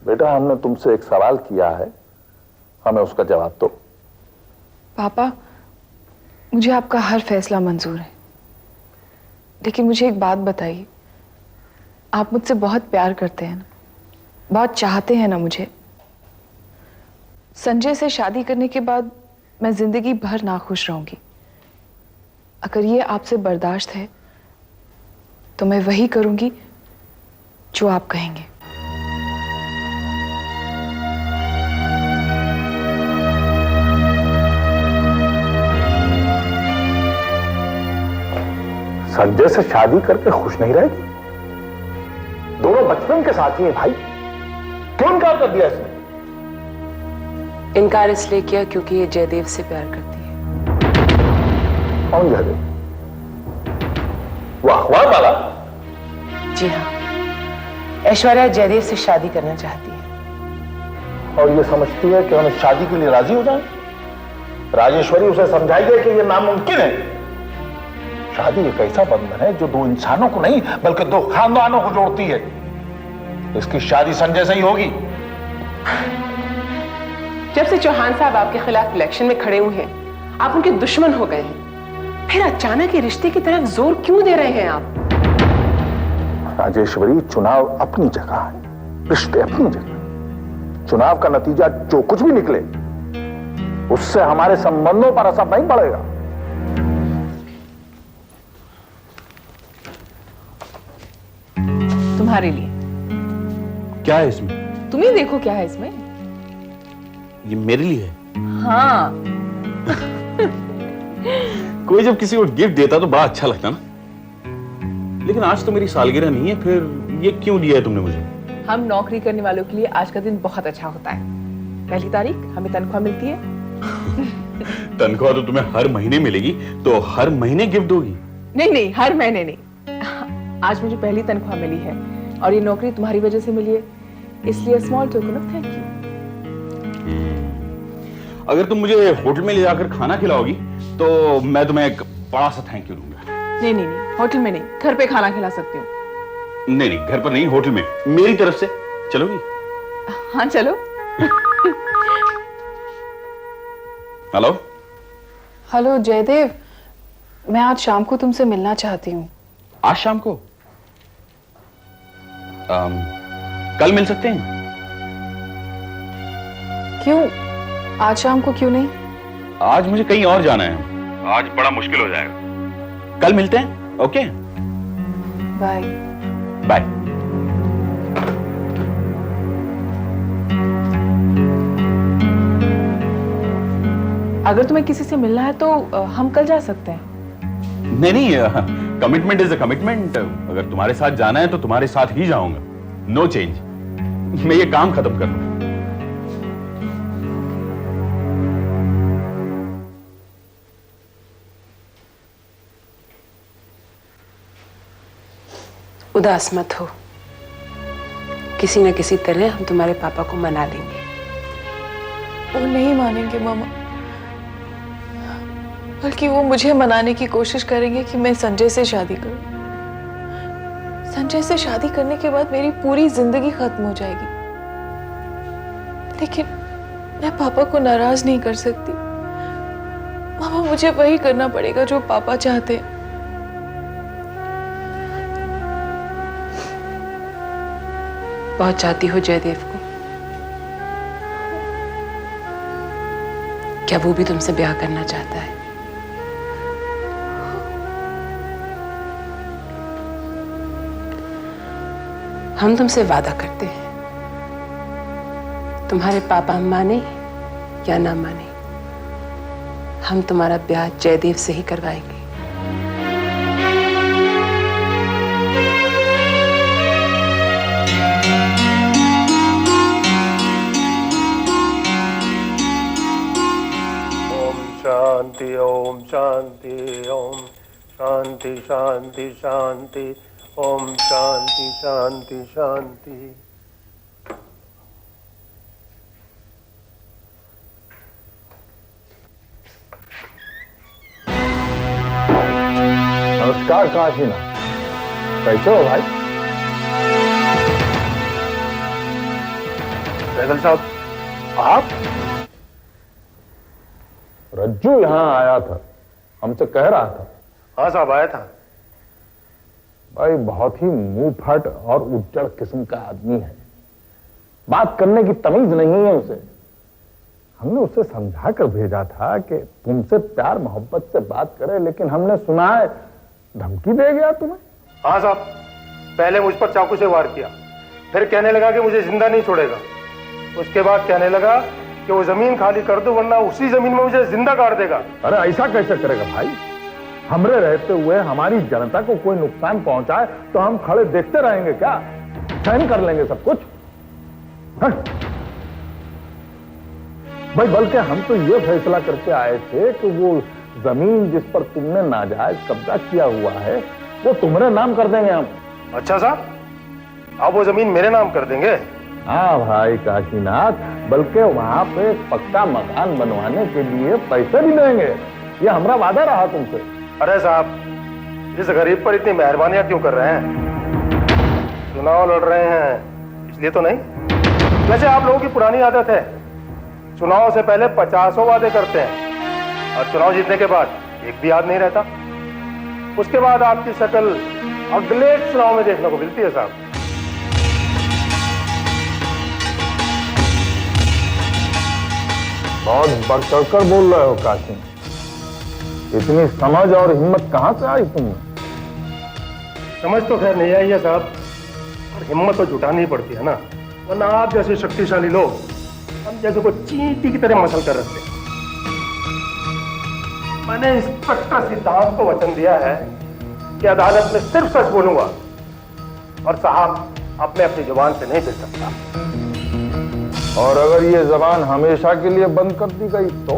बेटा, हमने तुमसे एक सवाल किया है, हमें उसका जवाब दो। पापा, मुझे आपका हर फैसला मंजूर है, लेकिन मुझे एक बात बताइए, आप मुझसे बहुत प्यार करते हैं ना, बहुत चाहते हैं ना मुझे? संजय से शादी करने के बाद मैं जिंदगी भर नाखुश रहूंगी। अगर ये आपसे बर्दाश्त है तो मैं वही करूंगी जो आप कहेंगे। संजय से शादी करके खुश नहीं रहेगी? दोनों बचपन के साथी हैं भाई, क्यों इनकार कर दिया इसने? इनकार इसलिए किया क्योंकि ये जयदेव से प्यार करती है। कौन जयदेव? वाह वाह वाला। जी हाँ, ऐश्वर्या जयदेव से शादी करना चाहती है। और ये समझती है कि हम इस शादी के लिए राजी हो जाएं? राजेश्वरी उसे समझाइए कि यह नामुमकिन है। शादी एक ऐसा बंधन है जो दो इंसानों को नहीं बल्कि दो खानदानों को जोड़ती है। इसकी शादी संजय से ही होगी। जब से चौहान साहब आपके खिलाफ इलेक्शन में खड़े हुए हैं, आप उनके दुश्मन हो गए हैं। फिर अचानक ये रिश्ते की तरफ जोर क्यों दे रहे हैं आप? राजेश्वरी, चुनाव अपनी जगह है, रिश्ते अपनी जगह। चुनाव का नतीजा जो कुछ भी निकले, उससे हमारे संबंधों पर असर नहीं पड़ेगा। तुम्हारे लिए। क्या है इसमें? तुम ही देखो क्या है इसमें। ये मेरे लिए है? हाँ। कोई जब किसी को गिफ्ट देता तो बड़ा अच्छा लगता ना, लेकिन आज तो मेरी सालगिरह नहीं है, फिर ये क्यों दिया है तुमने मुझे? हम नौकरी करने वालों के लिए आज का दिन बहुत अच्छा होता है। 1 तारीख हमें तनख्वाह मिलती है। तनख्वाह तो तुम्हें हर महीने मिलेगी, तो हर महीने गिफ्ट दोगी? नहीं नहीं, हर महीने नहीं। आज मुझे पहली तनख्वाह मिली है और ये नौकरी तुम्हारी वजह से मिली है, इसलिए small token of thank you. अगर तुम मुझे होटल में ले जाकर खाना खिलाओगी तो मैं तुम्हें एक बड़ा सा थैंक यू दूंगा। नहीं नहीं नहीं, होटल में नहीं, घर पे खाना खिला सकती हूँ। नहीं नहीं, घर पर नहीं, होटल में, मेरी तरफ से। चलोगी? हाँ चलो। हेलो। हेलो जयदेव, मैं आज शाम को तुमसे मिलना चाहती हूँ। आज शाम को? कल मिल सकते हैं? क्यों? आज शाम को क्यों नहीं? आज मुझे कहीं और जाना है, आज बड़ा मुश्किल हो जाएगा। कल मिलते हैं, ओके? Bye bye. अगर तुम्हें किसी से मिलना है तो हम कल जा सकते हैं। नहीं नहीं, कमिटमेंट इज अ कमिटमेंट। अगर तुम्हारे साथ जाना है तो तुम्हारे साथ ही जाऊंगा, नो चेंज। मैं ये काम खत्म कर लूं। उदास मत हो, किसी न किसी तरह हम तुम्हारे पापा को मना लेंगे। वो नहीं मानेंगे मामा, बल्कि वो मुझे मनाने की कोशिश करेंगे कि मैं संजय से शादी करूं। संजय से शादी करने के बाद मेरी पूरी जिंदगी खत्म हो जाएगी, लेकिन मैं पापा को नाराज नहीं कर सकती। मामा, मुझे वही करना पड़ेगा जो पापा चाहते हैं। बहुत चाहती हो जयदेव को? क्या वो भी तुमसे ब्याह करना चाहता है? हम तुमसे वादा करते हैं, तुम्हारे पापा माने या ना माने, हम तुम्हारा ब्याह जयदेव से ही करवाएंगे। शांति ओम शांति ओम शांति शांति शांति ओम शांति शांति शांति। नमस्कार काशीना, कैसे हो भाई? सहगल साहब, आप? रज्जू यहां आया था, हमसे कह रहा था। हाँ साहब, आया था। भाई बहुत ही मुंह फट और उज्जड़ किस्म का आदमी है, बात करने की तमीज नहीं है उसे। हमने उसे समझा कर भेजा था कि तुमसे प्यार मोहब्बत से बात करे, लेकिन हमने सुना है धमकी दे गया तुम्हें। हाँ साहब, पहले मुझ पर चाकू से वार किया, फिर कहने लगा कि मुझे जिंदा नहीं छोड़ेगा। उसके बाद कहने लगा कि वो जमीन खाली कर दो वरना उसी जमीन में मुझे जिंदा गाड़ देगा। अरे ऐसा कैसे करेगा भाई? हमरे रहते हुए हमारी जनता को कोई नुकसान पहुंचाए तो हम खड़े देखते रहेंगे क्या? सहन कर लेंगे सब कुछ? भाई बल्कि हम तो ये फैसला करके आए थे कि वो जमीन जिस पर तुमने नाजायज कब्जा किया हुआ है वो तुम्हारे नाम कर देंगे हम। अच्छा साहब, आप वो जमीन मेरे नाम कर देंगे? हाँ भाई काशीनाथ, बल्कि वहां पे एक पक्का मकान बनवाने के लिए पैसे भी देंगे, ये हमारा वादा रहा तुमसे। अरे साहब, इस गरीब पर इतनी मेहरबानियां क्यों कर रहे हैं? चुनाव लड़ रहे हैं इसलिए तो नहीं? वैसे आप लोगों की पुरानी आदत है, चुनाव से पहले 50 वादे करते हैं और चुनाव जीतने के बाद एक भी याद नहीं रहता। उसके बाद आपकी शक्ल अगले चुनाव में देखने को मिलती है साहब। बहुत बढ़ चढ़कर बोल रहे हो काशी, इतनी समझ और हिम्मत कहां से आई तुम्हें? समझ तो खैर नहीं आई है साहब, और हिम्मत तो जुटानी ही पड़ती है ना, वरना आप जैसे शक्तिशाली लोग हम जैसे को चींटी की तरह मसल कर रखते हैं। मैंने इंस्पेक्टर सिद्धांत को वचन दिया है कि अदालत में सिर्फ सच बोलूंगा, और साहब अब मैं अपनी जुबान से नहीं फिर सकता। और अगर ये जबान हमेशा के लिए बंद कर दी गई तो?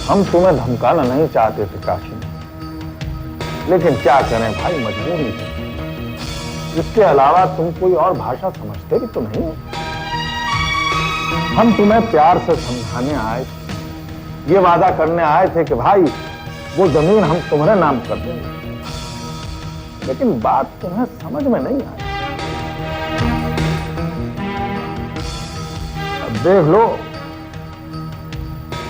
हम तुम्हें धमकाना नहीं चाहते थे काशी, लेकिन क्या करें भाई, मजबूरी है। इसके अलावा तुम कोई और भाषा समझते भी तो नहीं। हम तुम्हें प्यार से समझाने आए थे, ये वादा करने आए थे कि भाई वो जमीन हम तुम्हारे नाम कर देंगे, लेकिन बात तुम्हें समझ में नहीं आई। अब देख लो,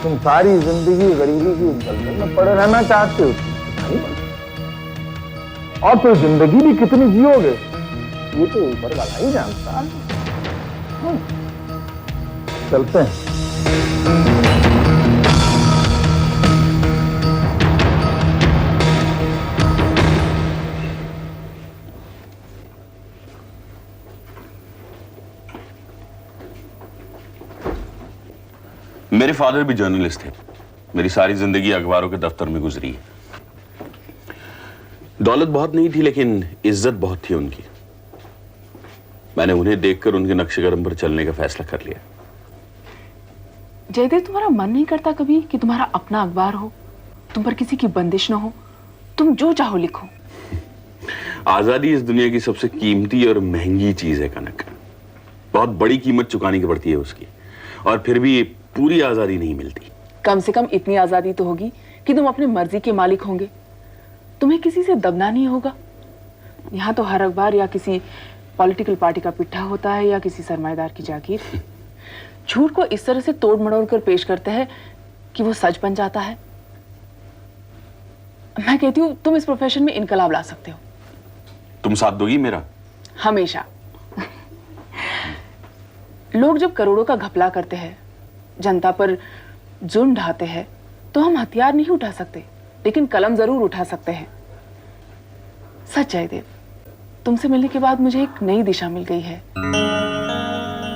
तुम सारी जिंदगी गरीबी की दलदल में पड़े रहना चाहते हो, और फिर जिंदगी भी कितनी जियोगे ये तो ऊपर वाला ही जानता है। चलते हैं। मेरे फादर भी जर्नलिस्ट थे, मेरी सारी जिंदगी अखबारों के दफ्तर में गुजरी है। दौलत बहुत नहीं थी लेकिन इज्जत बहुत थी उनकी। मैंने उन्हें देखकर उनके नक्शे कदम पर चलने का फैसला कर लिया। जयदेव, तुम्हारा मन नहीं करता कभी कि तुम्हारा अपना अखबार हो, तुम पर किसी की बंदिश ना हो, तुम जो चाहो लिखो? आजादी इस दुनिया की सबसे कीमती और महंगी चीज है कनक। बहुत बड़ी कीमत चुकानी पड़ती है उसकी, और फिर भी पूरी आजादी नहीं मिलती। कम से कम इतनी आजादी तो होगी कि तुम अपनी मर्जी के मालिक होंगे, तुम्हें किसी से दबना नहीं होगा। यहाँ तो हर अखबार या किसी पॉलिटिकल पार्टी का पिट्ठा होता है या किसी सरमाएदार की जागीर। झूठ को इस तरह से तोड़ मड़ोड़ कर पेश करते हैं कि वो सच बन जाता है। मैं कहती हूँ तुम इस प्रोफेशन में इनकलाब ला सकते हो। तुम साथ दोगी मेरा? हमेशा। लोग जब करोड़ों का घपला करते हैं, जनता पर जुर्म ढाते हैं, तो हम हथियार नहीं उठा सकते, लेकिन कलम जरूर उठा सकते हैं। सच है देव, तुमसे मिलने के बाद मुझे एक नई दिशा मिल गई है,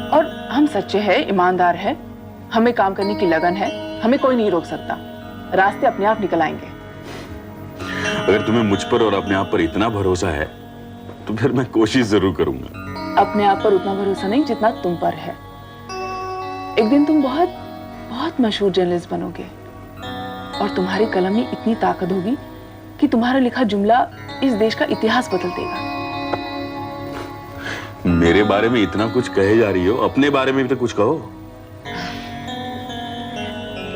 और हम सच्चे हैं, ईमानदार हैं, हमें काम करने की लगन है, हमें कोई नहीं रोक सकता, रास्ते अपने आप निकल आएंगे। अगर तुम्हें मुझ पर और अपने आप पर इतना भरोसा है तो फिर मैं कोशिश जरूर करूंगा। अपने आप पर उतना भरोसा नहीं जितना तुम पर है। एक दिन तुम बहुत बहुत मशहूर जर्नलिस्ट बनोगे, और तुम्हारी कलम में इतनी ताकत होगी कि तुम्हारा लिखा जुमला इस देश का इतिहास बदल देगा। मेरे बारे में इतना कुछ कहे जा रही हो, अपने बारे में भी तो कुछ कहो।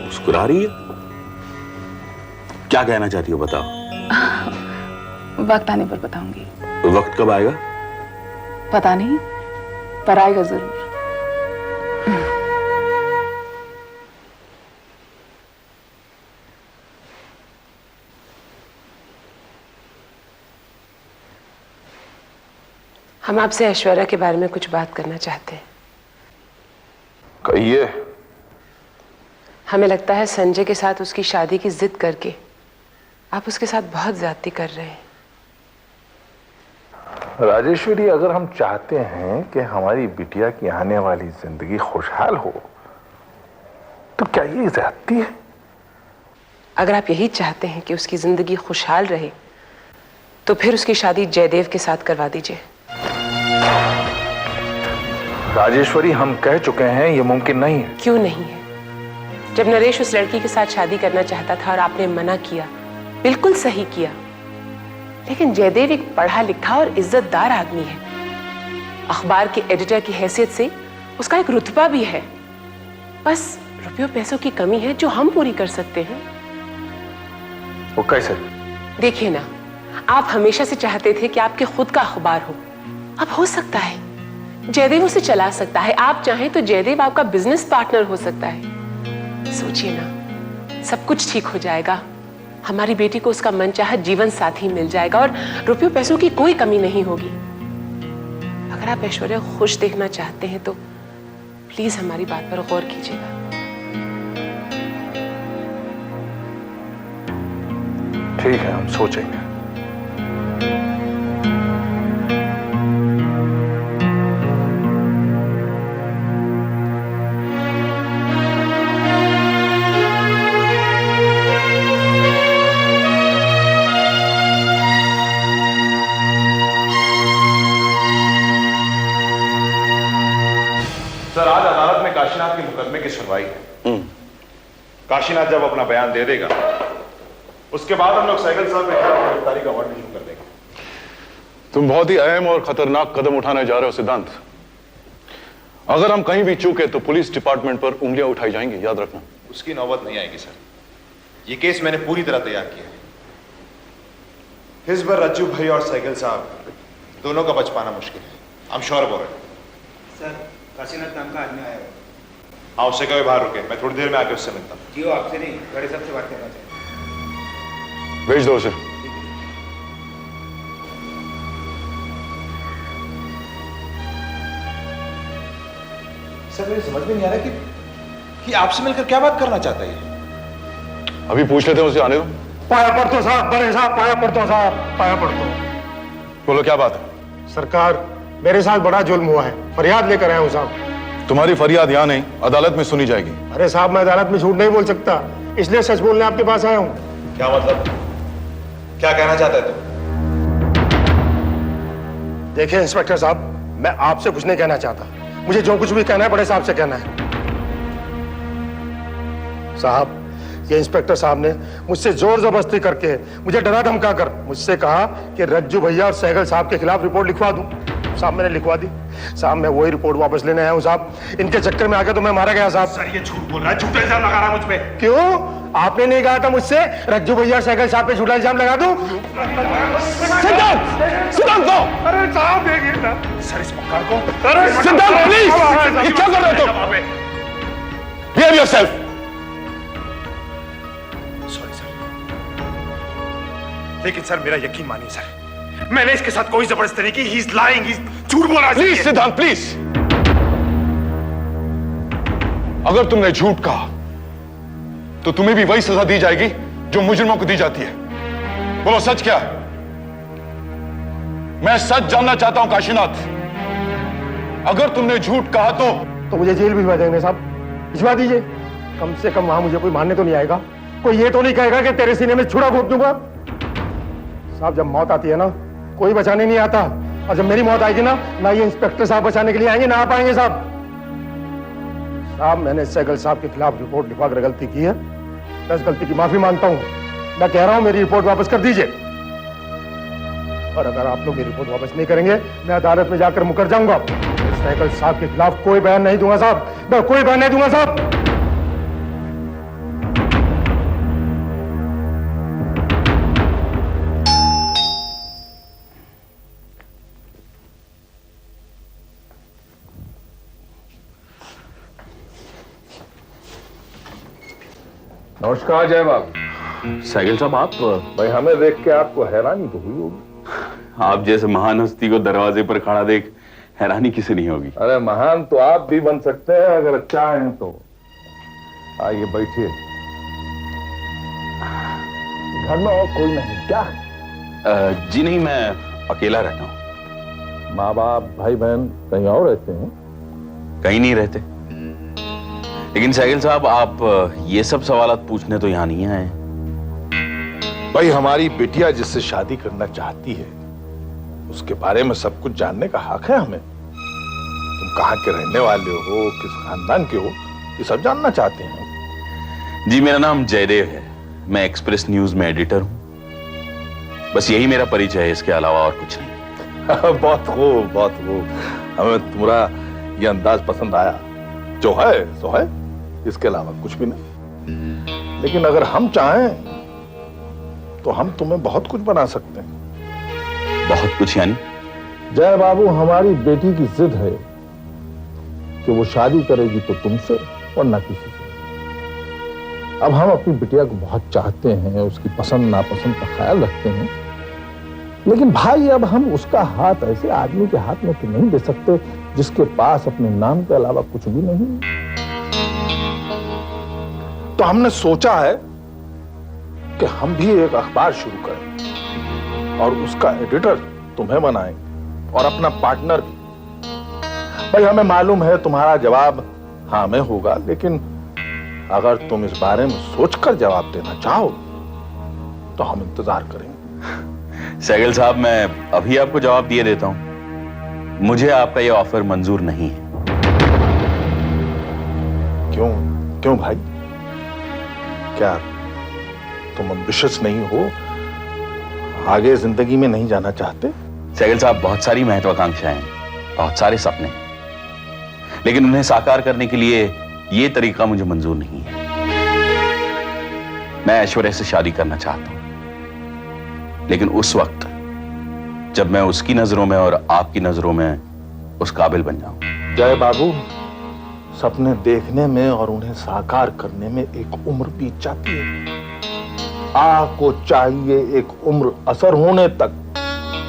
मुस्कुरा रही है, क्या कहना चाहती हो बताओ? वक्त आने पर बताऊंगी। वक्त कब आएगा? पता नहीं, पर आएगा जरूर। हम आपसे ऐश्वर्या के बारे में कुछ बात करना चाहते हैं। कहिए। हमें लगता है संजय के साथ उसकी शादी की जिद करके आप उसके साथ बहुत ज्यादती कर रहे हैं। राजेश्वरी, अगर हम चाहते हैं कि हमारी बिटिया की आने वाली जिंदगी खुशहाल हो तो क्या ये ज्यादती है? अगर आप यही चाहते हैं कि उसकी जिंदगी खुशहाल रहे तो फिर उसकी शादी जयदेव के साथ करवा दीजिए। राजेश्वरी, हम कह चुके हैं ये मुमकिन नहीं है। क्यों नहीं है? जब नरेश उस लड़की के साथ शादी करना चाहता था और आपने मना किया, बिल्कुल सही किया। लेकिन जयदेव एक पढ़ा लिखा और इज्जतदार आदमी है। अखबार के एडिटर की हैसियत से उसका एक रुतबा भी है। बस रुपयों पैसों की कमी है जो हम पूरी कर सकते हैं। वो कैसे? देखिए ना, आप हमेशा से चाहते थे कि आपके खुद का अखबार हो। अब हो सकता है, जयदेव उसे चला सकता है। आप चाहें तो जयदेव आपका बिजनेस पार्टनर हो सकता है। सोचिए ना, सब कुछ ठीक हो जाएगा। हमारी बेटी को उसका मनचाहा जीवन साथी मिल जाएगा और रुपयों पैसों की कोई कमी नहीं होगी। अगर आप ऐश्वर्या खुश देखना चाहते हैं तो प्लीज हमारी बात पर गौर कीजिएगा। ठीक है, हम सोचेंगे। सर, आज अदालत में काशीनाथ के मुकदमे की सुनवाई है। काशीनाथ जब अपना बयान दे देगा उसके बाद हम लोग सहगल साहब के खिलाफ गिरफ्तारी का वारंट इशू कर देंगे। तुम बहुत ही अहम और खतरनाक कदम उठाने जा रहे हो सिद्धांत। अगर हम कहीं भी चूके तो पुलिस डिपार्टमेंट पर उंगलियां उठाई जाएंगी, याद रखना। उसकी नौबत नहीं आएगी सर। ये केस मैंने पूरी तरह तैयार किया है। इस बार रज्जू भाई और सहगल साहब दोनों का बच पाना मुश्किल है। I am sure about it. Sir, Kashinath नाम का आदमी आया है। हाँ, उससे कभी बाहर रुके, मैं थोड़ी देर में आके उससे मिलता हूँ। जी, वो आपसे नहीं, बड़े साहब से बात करना चाहिए। भेज दो उसे। सर, मुझे समझ में नहीं आ रहा कि आपसे मिलकर क्या बात करना चाहता है। अभी पूछ लेते हैं, उसे आने दो। पाया पड़तो साहब, बड़े साहब, पाया पड़तो साहब, पाया पड़तो। बोलो क्या बात है? सरकार, मेरे साथ बड़ा जुल्म हुआ है, फरियाद लेकर आया हूं साहब। तुम्हारी फरियाद यहाँ नहीं, अदालत में सुनी जाएगी। अरे साहब, मैं अदालत में झूठ नहीं बोल सकता, इसलिए सच बोलने आपके पास आया हूं। क्या मतलब? क्या कहना चाहता है तू? देखिए इंस्पेक्टर साहब, मैं आपसे कुछ नहीं कहना चाहता। मुझे जो कुछ भी कहना है बड़े साहब से कहना है। साहब, ये इंस्पेक्टर साहब ने मुझसे जोर जबरदस्ती करके, मुझे डरा धमका कर मुझसे कहा कि रज्जू भैया और सहगल साहब के खिलाफ रिपोर्ट लिखवा दूं। साहब, मैंने लिखवा दी। साहब, मैं वही रिपोर्ट वापस लेने आया हूं साहब। इनके चक्कर में आके तो मैं मारा गया साहब। सर, ये झूठ बोल रहा है, झूठा इल्जाम लगा रहा है मुझ पे। क्यों? आपने नहीं कहा था मुझसे रज्जू भैया और सहगल साहब पे झूठा इल्जाम लगा दूं? सिद्धांत, सिद्धांत दो। अरे साहब, देखिए ना सर, इस मक्कार को। अरे सिद्धांत, प्लीज, ये क्या कर रहे हो तुम? Behave yourself. सॉरी सर, लेकिन सर मेरा यकीन मानिए सर, मैंने इसके साथ कोई जबरदस्ती नहीं की। ही इज लाइंग, ही झूठ बोल रहा है। प्लीज सिद्धांत, प्लीज। अगर तुमने झूठ कहा तो तुम्हें भी वही सजा दी जाएगी जो मुजरिमों को दी जाती है। बोलो सच क्या है? मैं सच जानना चाहता हूं काशीनाथ। अगर तुमने झूठ कहा तो मुझे जेल भिजवा देंगे साहब, भिजवा दीजिए। कम से कम वहां मुझे कोई मारने तो नहीं आएगा, कोई ये तो नहीं कहेगा कि तेरे सीने में छुरा घोंप दूंगा। साहब, जब मौत आती है ना, कोई बचाने नहीं आता, और जब मेरी मौत आएगी ना ये इंस्पेक्टर साहब बचाने के लिए आएंगे, ना आ पाएंगे साहब। साहब, मैंने सहगल साहब के खिलाफ रिपोर्ट लिखवा कर गलती की है। मैं इस गलती की माफी मांगता हूं। मैं कह रहा हूं, मेरी रिपोर्ट वापस कर दीजिए। और अगर आप लोग मेरी रिपोर्ट वापस नहीं करेंगे, मैं अदालत में जाकर मुकर जाऊंगा। सहगल साहब के खिलाफ कोई बयान नहीं दूंगा साहब, मैं कोई बयान नहीं दूंगा साहब। नमस्कार जय बाबू। सैगल साहब, आप भाई हमें देख के आपको हैरानी तो हुई होगी। आप जैसे महान हस्ती को दरवाजे पर खड़ा देख हैरानी किसे नहीं होगी। अरे महान तो आप भी बन सकते हैं अगर चाहें तो। आइए बैठिए। घर में और कोई नहीं क्या? जी नहीं, मैं अकेला रहता हूँ। माँ बाप भाई बहन कहीं और रहते हैं? कहीं नहीं रहते। लेकिन सैगल साहब, आप ये सब सवाल पूछने तो यहाँ नहीं आए। भाई हमारी बिटिया जिससे शादी करना चाहती है उसके बारे में सब कुछ जानने का हक है हमें। तुम कहाँ के रहने वाले हो, किस खानदान के हो, ये सब जानना चाहते हैं। जी, मेरा नाम जयदेव है। मैं एक्सप्रेस न्यूज में एडिटर हूँ। बस यही मेरा परिचय है, इसके अलावा और कुछ नहीं। बहुत खूब, बहुत खूब। हमें तुम्हारा ये अंदाज पसंद आया। जो है सो है, इसके अलावा कुछ भी नहीं। लेकिन अगर हम चाहें तो हम तुम्हें बहुत कुछ बना सकते हैं। बहुत कुछ यानी? जय बाबू, हमारी बेटी की जिद है कि वो शादी करेगी तो तुमसे और ना किसी से। अब हम अपनी बिटिया को बहुत चाहते हैं, उसकी पसंद नापसंद का ख्याल रखते हैं। लेकिन भाई अब हम उसका हाथ ऐसे आदमी के हाथ में तो नहीं दे सकते जिसके पास अपने नाम के अलावा कुछ भी नहीं। तो हमने सोचा है कि हम भी एक अखबार शुरू करें और उसका एडिटर तुम्हें बनाएंगे और अपना पार्टनर भी। भाई हमें मालूम है तुम्हारा जवाब हाँ में होगा, लेकिन अगर तुम इस बारे में सोचकर जवाब देना चाहो तो हम इंतजार करेंगे। सैगल साहब, मैं अभी आपको जवाब दिए देता हूं। मुझे आपका यह ऑफर मंजूर नहीं है। क्यों? क्यों भाई? क्या तुम एम्बिशियस नहीं हो? आगे जिंदगी में नहीं जाना चाहते? सैगल साहब, बहुत सारी महत्वाकांक्षाएं हैं, बहुत सारे सपने, लेकिन उन्हें साकार करने के लिए यह तरीका मुझे मंजूर नहीं है। मैं ऐश्वर्या से शादी करना चाहता हूं, लेकिन उस वक्त जब मैं उसकी नजरों में और आपकी नजरों में उस काबिल बन जाऊं। जय बाबू, सपने देखने में और उन्हें साकार करने में एक उम्र बीत जाती है। आह को चाहिए एक उम्र असर होने तक,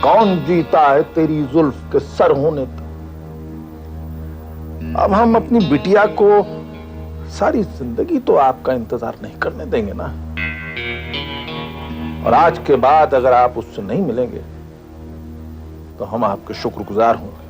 कौन जीता है तेरी जुल्फ के सर होने तक। अब हम अपनी बिटिया को सारी जिंदगी तो आपका इंतजार नहीं करने देंगे ना। और आज के बाद अगर आप उससे नहीं मिलेंगे तो हम आपके शुक्रगुजार होंगे।